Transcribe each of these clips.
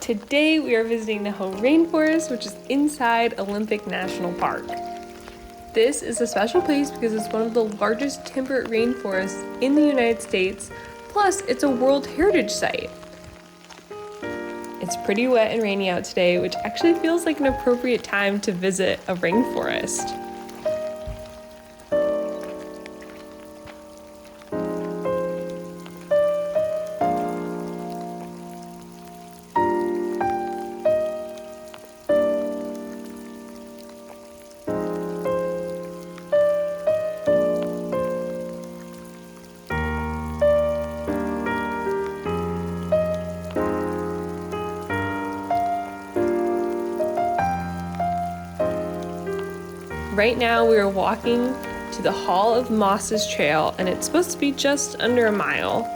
Today we are visiting the Hoh Rainforest, which is inside Olympic National Park. This is a special place because it's one of the largest temperate rainforests in the United States, plus it's a World Heritage Site. It's pretty wet and rainy out today, which actually feels like an appropriate time to visit a rainforest. Right now we are walking to the Hall of Mosses Trail, and it's supposed to be just under a mile.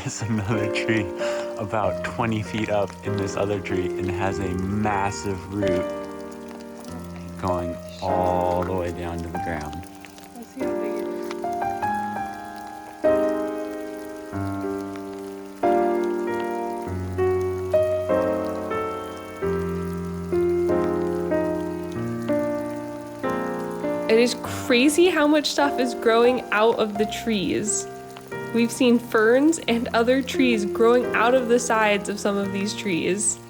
There's another tree about 20 feet up in this other tree and has a massive root going all the way down to the ground. Let's see how big it is. It is crazy how much stuff is growing out of the trees. We've seen ferns and other trees growing out of the sides of some of these trees.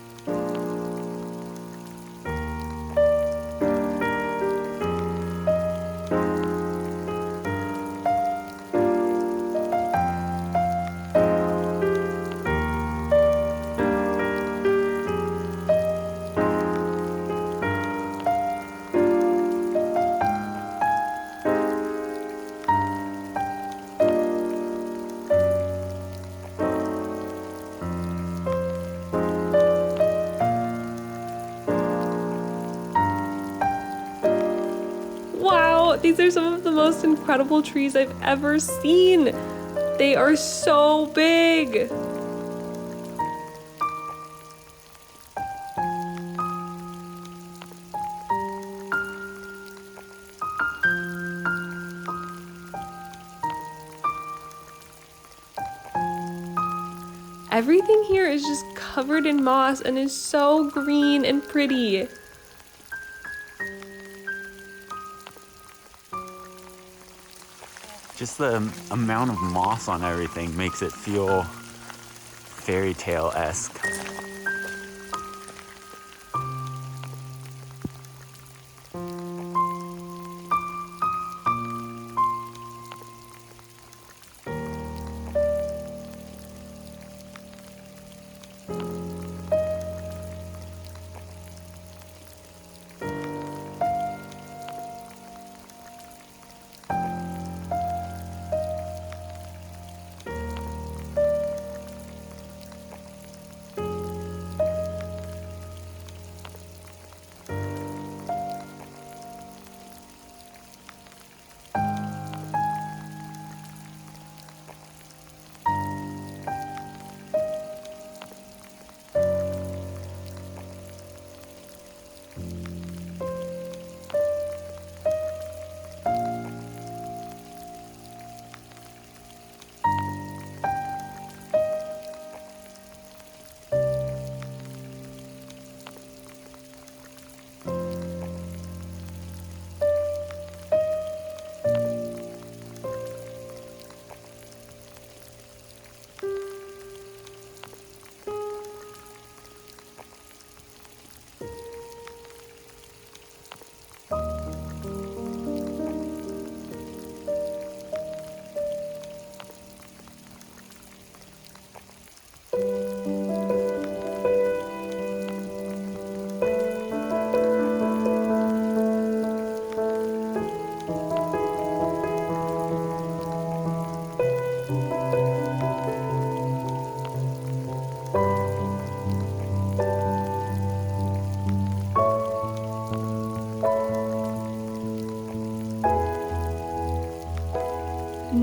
Wow, these are some of the most incredible trees I've ever seen. They are so big. Everything here is just covered in moss and is so green and pretty. Just the amount of moss on everything makes it feel fairy tale-esque.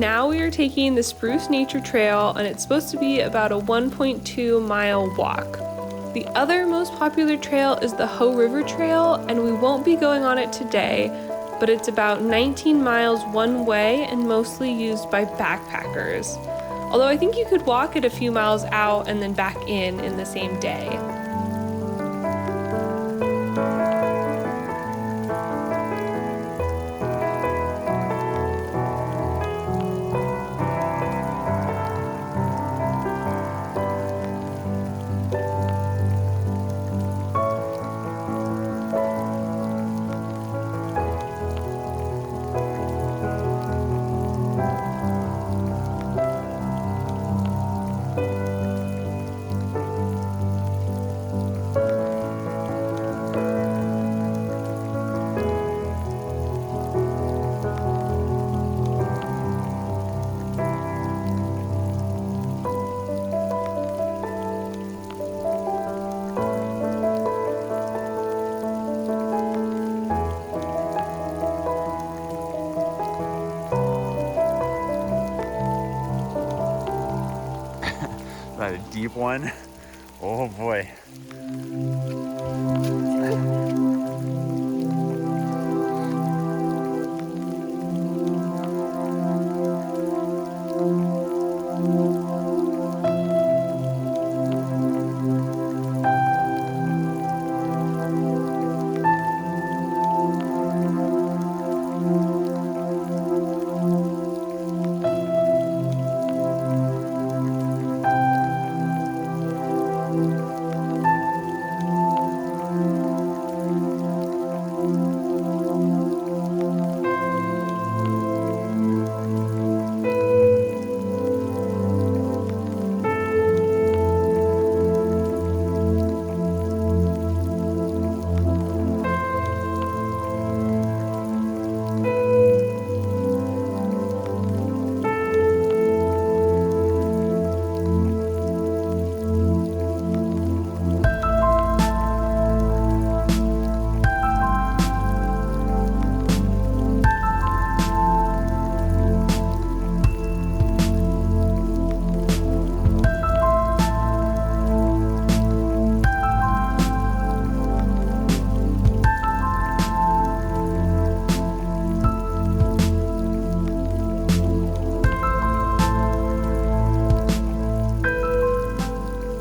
now we are taking the Spruce Nature Trail, and it's supposed to be about a 1.2-mile walk. The other most popular trail is the Hoh River Trail, and we won't be going on it today, but it's about 19 miles one way and mostly used by backpackers. Although I think you could walk it a few miles out and then back in the same day. That a deep one? Oh boy.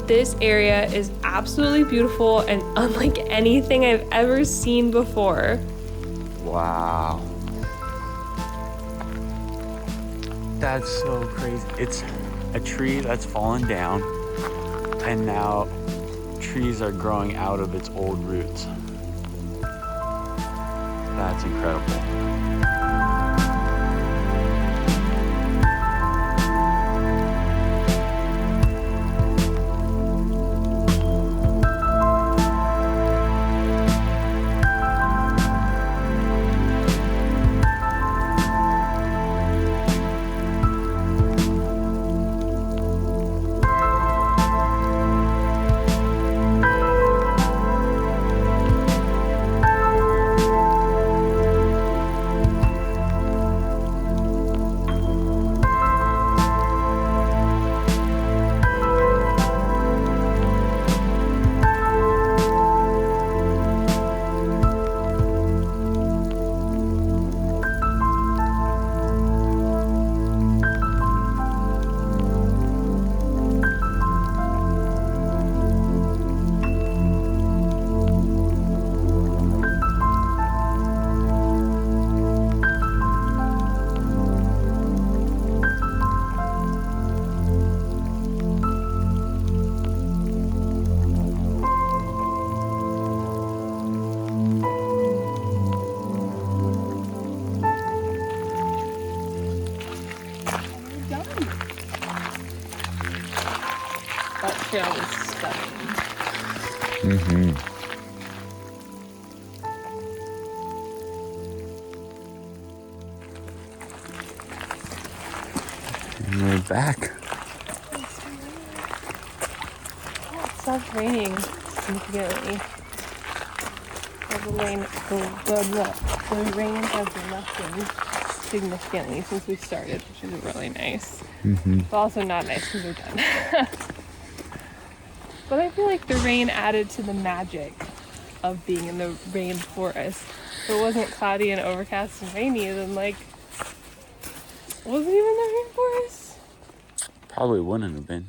This area is absolutely beautiful and unlike anything I've ever seen before. Wow. That's so crazy. It's a tree that's fallen down, and now trees are growing out of its old roots. That's incredible. That trail is stunning. Mm-hmm. And we're back. Oh, it stopped raining significantly. The rain has nothing. significantly since we started, which is really nice. Mm-hmm. But also not nice because we're done. But I feel like the rain added to the magic of being in the rainforest. If it wasn't cloudy and overcast and rainy, then like, wasn't even the rainforest? Probably wouldn't have been.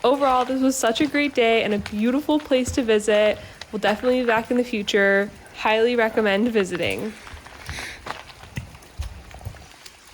Overall, this was such a great day and a beautiful place to visit. We'll definitely be back in the future. Highly recommend visiting.